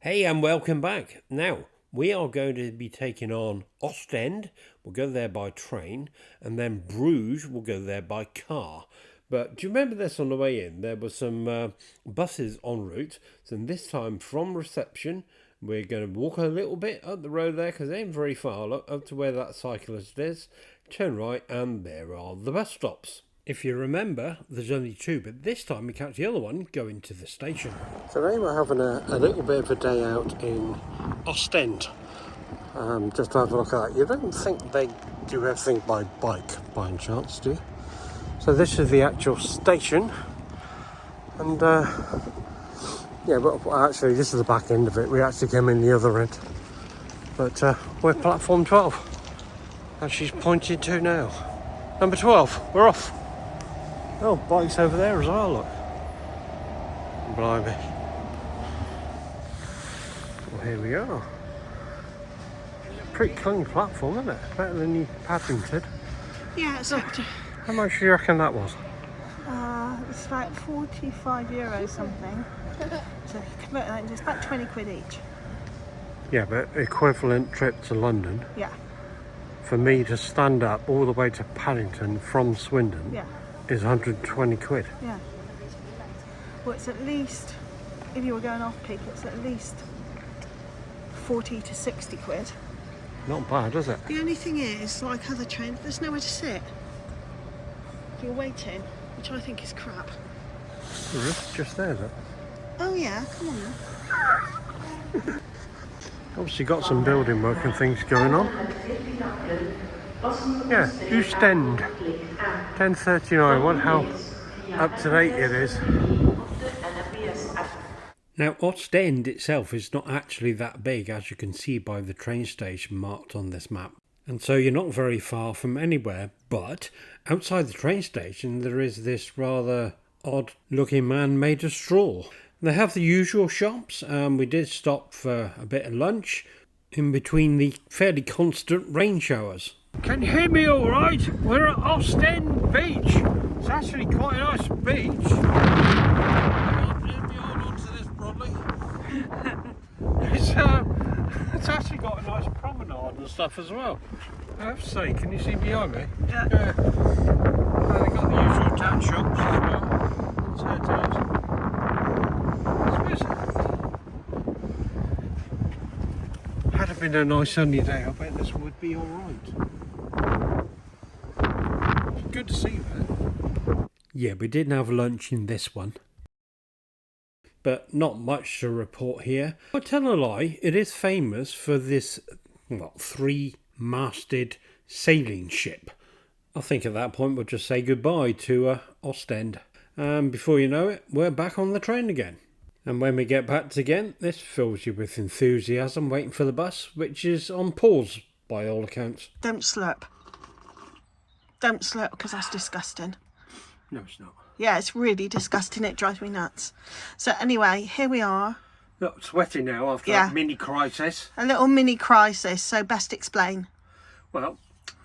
Hey, and welcome back. Now, we are going to be taking on Ostend. We'll go there by train, and then Bruges, we'll go there by car. But do you remember this on the way in? There were some buses en route. So this time from reception, we're going to walk a little bit up the road there because it ain't very far. Look, up to where that cyclist is. Turn right, and there are the bus stops. If you remember, there's only two, but this time we catch the other one going to the station. So today we're having a little bit of a day out in Ostend. Just to have a look at that. You don't think they do everything by bike, by any chance, do you? So this is the actual station. And, yeah, but actually this is the back end of it. We actually came in the other end. But we're platform 12. And she's pointed to now. Number 12, we're off. Oh, bike's over there as well, look. Blimey. Well, here we are. Pretty clean platform, isn't it? Better than you patented. Yeah, it's How much do you reckon that was? it's about €45 something. So convert that into, it's about 20 quid each. Yeah, but equivalent trip to London. Yeah. For me to stand up all the way to Paddington from Swindon. Yeah. Is 120 quid. Yeah. Well, it's at least, if you were going off peak, it's at least 40 to 60 quid. Not bad, is it? The only thing is, like other trains, there's nowhere to sit. You're waiting, which I think is crap. It's just there, is it? Oh yeah, come on then. Obviously got some building work and things going on. Yeah, Ostend, 10:39. What how up to date it is. Now, Ostend itself is not actually that big, as you can see by the train station marked on this map. And so you're not very far from anywhere, but outside the train station there is this rather odd looking man made of straw. They have the usual shops, and we did stop for a bit of lunch in between the fairly constant rain showers. Can you hear me all right? We're at Ostend Beach. It's actually quite a nice beach. Let me hold on to this probably. It's actually got a nice promenade and stuff as well. I have to say, can you see behind me? Yeah. They've got the usual tan shops as well. Let's head out. Had it been a nice sunny day, I bet this would be alright. Good to see that. Yeah, we didn't have lunch in this one. But not much to report here. I tell a lie, it is famous for this, three-masted sailing ship. I think at that point we'll just say goodbye to Ostend. And before you know it, we're back on the train again. And when we get back again, this fills you with enthusiasm waiting for the bus, which is on pause by all accounts. Don't slurp. Don't slurp because that's disgusting. No, it's not. Yeah, it's really disgusting. It drives me nuts. So anyway, here we are. Look, sweating now after that mini crisis. A little mini crisis, so best explain. Well,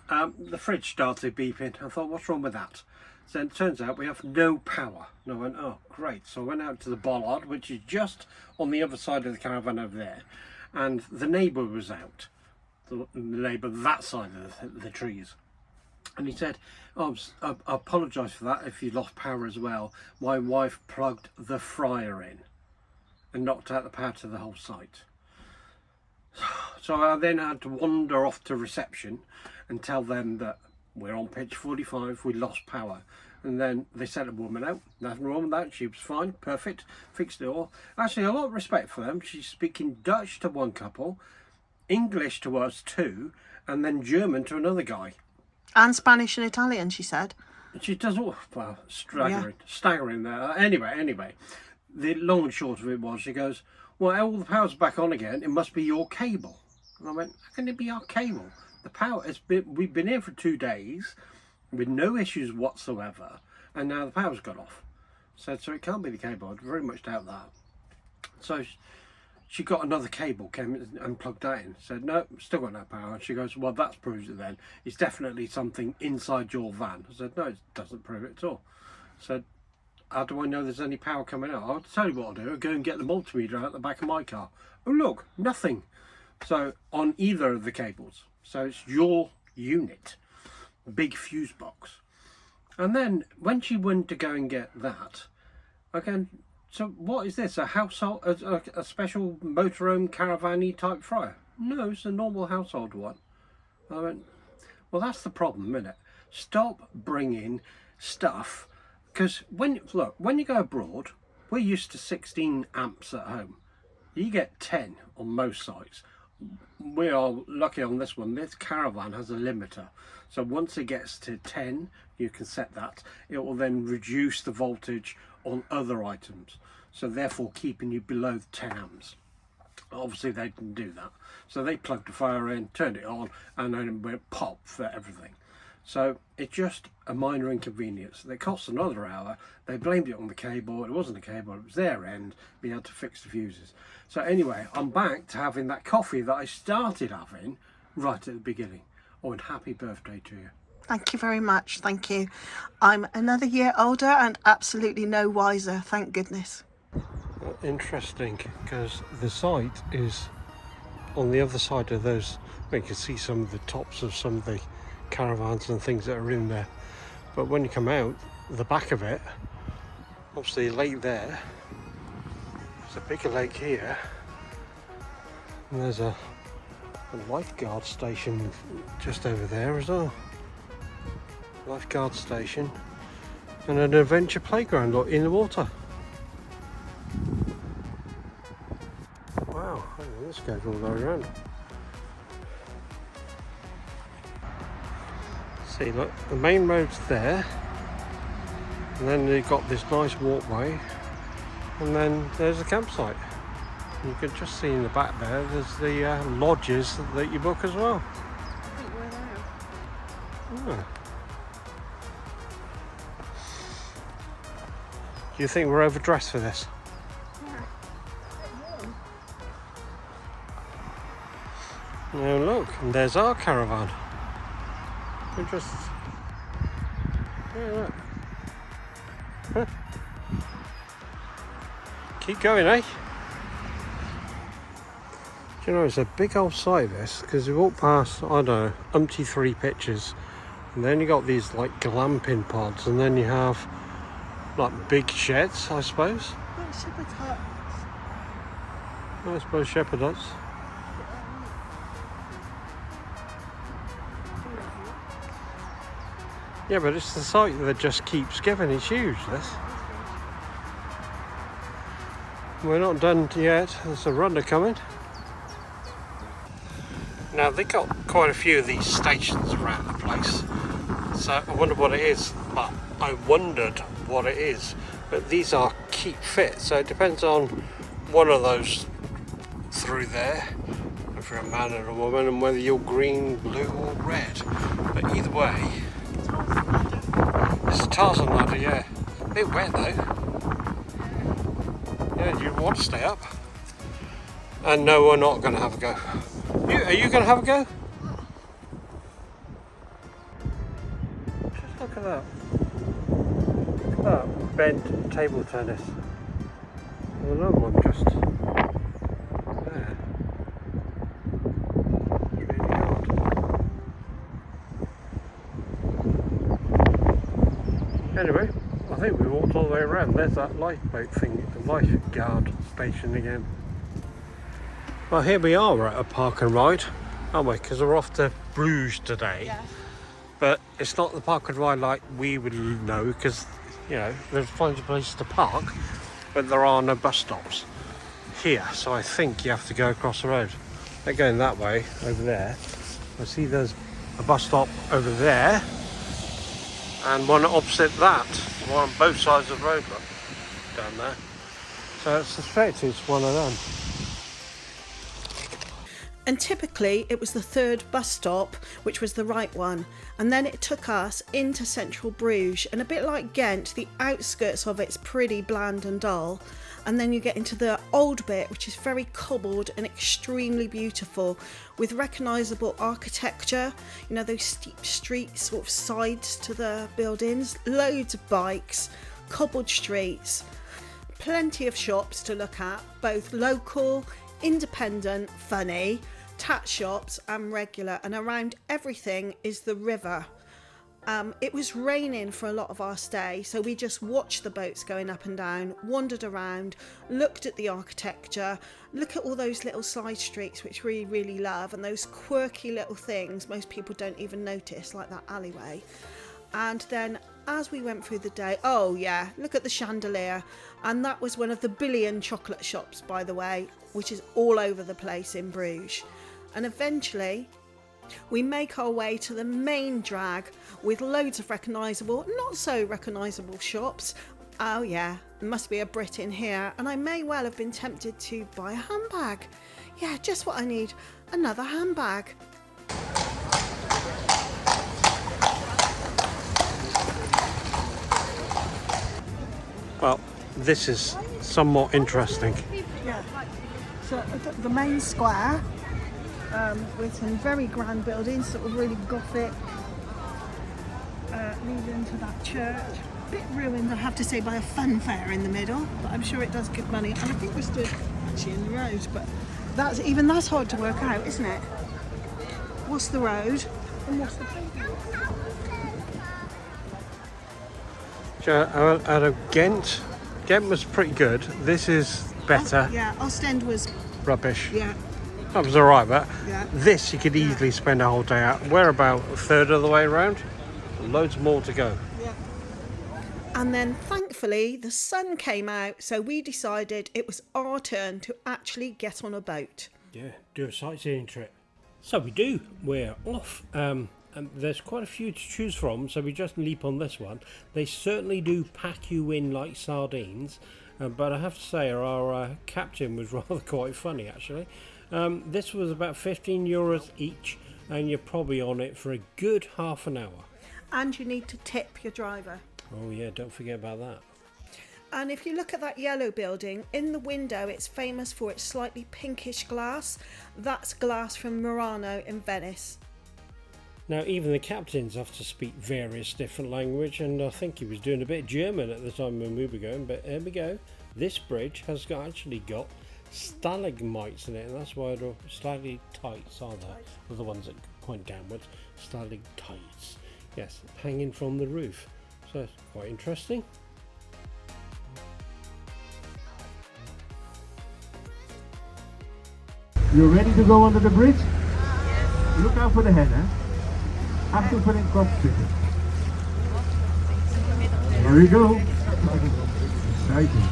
the fridge started beeping. I thought, what's wrong with that? So it turns out we have no power. And I went, oh, great. So I went out to the bollard, which is just on the other side of the caravan over there. And the neighbour was out. The neighbour that side of the trees. And he said, oh, I apologise for that if you lost power as well. My wife plugged the fryer in and knocked out the power to the whole site. So I then had to wander off to reception and tell them that we're on pitch 45, we lost power. And then they sent a woman out, nothing wrong with that, she was fine, perfect, fixed it all. Actually, a lot of respect for them. She's speaking Dutch to one couple, English to us two, and then German to another guy. And Spanish and Italian, she said. She does all, well, staggering there. Anyway, the long and short of it was, she goes, well, all the power's back on again, it must be your cable. And I went, how can it be our cable? The power has been, we've been here for 2 days with no issues whatsoever, and now the power's gone off. So it can't be the cable. I very much doubt that. So she got another cable, came and plugged that in. Said, no, still got no power. And she goes, well, that proves it then. It's definitely something inside your van. I said, no, it doesn't prove it at all. I said, how do I know there's any power coming out? I'll tell you what I'll do. I'll go and get the multimeter out the back of my car. Oh look, nothing. So on either of the cables. So it's your unit, big fuse box. And then when she went to go and get that, again, so what is this? A household, a special motorhome caravan-y type fryer? No, it's a normal household one. I went, well, that's the problem, isn't it? Stop bringing stuff, because when you go abroad, we're used to 16 amps at home. You get 10 on most sites. We are lucky on this one. This caravan has a limiter, so once it gets to 10, you can set that. It will then reduce the voltage on other items, so therefore keeping you below 10 amps. Obviously they didn't do that, so they plugged the fire in, turned it on, and then it went pop for everything. So it's just a minor inconvenience. It cost another hour. They blamed it on the cable. It wasn't a cable, it was their end. We had to fix the fuses. So anyway, I'm back to having that coffee that I started having right at the beginning. Oh, and happy birthday to you. Thank you very much, thank you. I'm another year older and absolutely no wiser, thank goodness. Interesting, because the site is on the other side of those. You can see some of the tops of some of the caravans and things that are in there, but when you come out the back of it, obviously a lake there, there's a bigger lake here, and there's a lifeguard station just over there as well. Lifeguard station and an adventure playground in the water. Wow, this goes all the way around. See, look, the main road's there, and then you've got this nice walkway, and then there's a campsite. You can just see in the back there's the lodges that you book as well. I think we're there. Oh. Do you think we're overdressed for this? Now look, and there's our caravan. We just, yeah, look. Huh. Keep going, eh? Do you know, it's a big old site this, because we walk past, I don't know, umpty 3 pictures, and then you got these like glamping pods, and then you have like big sheds, I suppose. Like shepherd's huts. I suppose shepherd huts. Yeah, but it's the site that just keeps giving. It's huge, this. We're not done yet. There's a runner coming. Now, they got quite a few of these stations around the place. So I wonder what it is. But I wondered what it is. But these are keep fit. So it depends on one of those through there. If you're a man or a woman, and whether you're green, blue or red. But either way, it's a Tarzan ladder, yeah. A bit wet though. Yeah, you want to stay up. And no, we're not going to have a go. Are you going to have a go? Just look at that. Look at that bent table tennis. Well, another one just there. It's really hard. Anyway, I think we walked all the way around. There's that lifeboat thing, the lifeguard station again. Well, here we are at a park and ride, aren't we? Because we're off to Bruge today. Yeah. But it's not the park and ride like we would know, because, you know, there's plenty of places to park, but there are no bus stops here. So I think you have to go across the road. They're going that way, over there. I see there's a bus stop over there, and one opposite that, one on both sides of the road, look, down there. So I suspect it's one of them. And typically it was the third bus stop, which was the right one. And then it took us into central Bruges, and a bit like Ghent, the outskirts of it's pretty bland and dull. And then you get into the old bit, which is very cobbled and extremely beautiful, with recognisable architecture. You know, those steep streets, sort of sides to the buildings, loads of bikes, cobbled streets, plenty of shops to look at, both local, independent, funny, tat shops and regular, and around everything is the river. It was raining for a lot of our stay, so we just watched the boats going up and down, wandered around, looked at the architecture, look at all those little side streets which we really love, and those quirky little things most people don't even notice, like that alleyway. And then as we went through the day, oh yeah, look at the chandelier, and that was one of the billion chocolate shops, by the way, which is all over the place in Bruges. And eventually we make our way to the main drag with loads of recognisable, not so recognisable shops. Oh yeah, there must be a Brit in here, and I may well have been tempted to buy a handbag. Yeah, just what I need, another handbag. Well, this is somewhat interesting. Yeah, so the main square with some very grand buildings, sort of really gothic, leading into that church. A bit ruined, I have to say, by a fun fair in the middle, but I'm sure it does good money. And I think we're stood actually in the road, but that's hard to work out, isn't it? What's the road and what's the pavement? Out of Ghent was pretty good. This is better. Yeah, Ostend was Rubbish. yeah. That was alright, but Yeah. this you could easily spend a whole day out. We're about a third of the way around. Loads more to go. Yeah. And then thankfully the sun came out, so we decided it was our turn to actually get on a boat. Yeah, do a sightseeing trip. So we do. We're off. And there's quite a few to choose from, so we just leap on this one. They certainly do pack you in like sardines, but I have to say our captain was rather quite funny actually. This was about 15 euros each, and you're probably on it for a good half an hour. And you need to tip your driver. Oh yeah, don't forget about that. And if you look at that yellow building, in the window it's famous for its slightly pinkish glass. That's glass from Murano in Venice. Now even the captains have to speak various different language, and I think he was doing a bit of German at the time when we were going, but here we go. This bridge has actually got stalagmites in it, and that's why they're stalactites, are they? The ones that point downwards. Stalactites. Yes, hanging from the roof. So it's quite interesting. You ready to go under the bridge? Look out for the header. Achtung voor den kopstukken. Here we go. Exciting.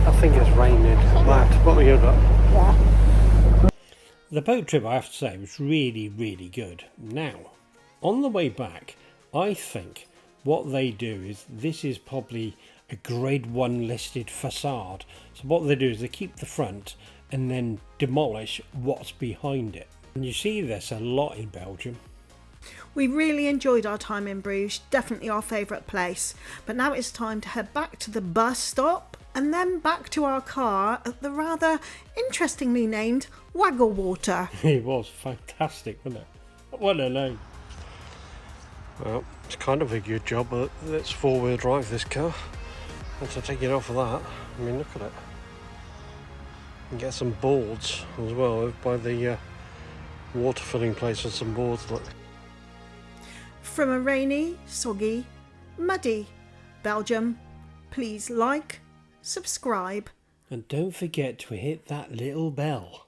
I think it's raining. Matt, what we got? Yeah. The boat trip, I have to say, was really, really good. Now, on the way back, I think what they do is, this is probably a grade 1 listed facade. So what they do is they keep the front and then demolish what's behind it. And you see this a lot in Belgium. We really enjoyed our time in Bruges, definitely our favourite place. But now it's time to head back to the bus stop and then back to our car at the rather interestingly named Wagglewater. It was fantastic, wasn't it? What a name. Well, it's kind of a good job that it's four-wheel drive, this car. And to take it off of that, I mean, look at it. You can get some boards as well by the water filling place and some boards. Look. From a rainy, soggy, muddy Belgium, please like, subscribe, And don't forget to hit that little bell.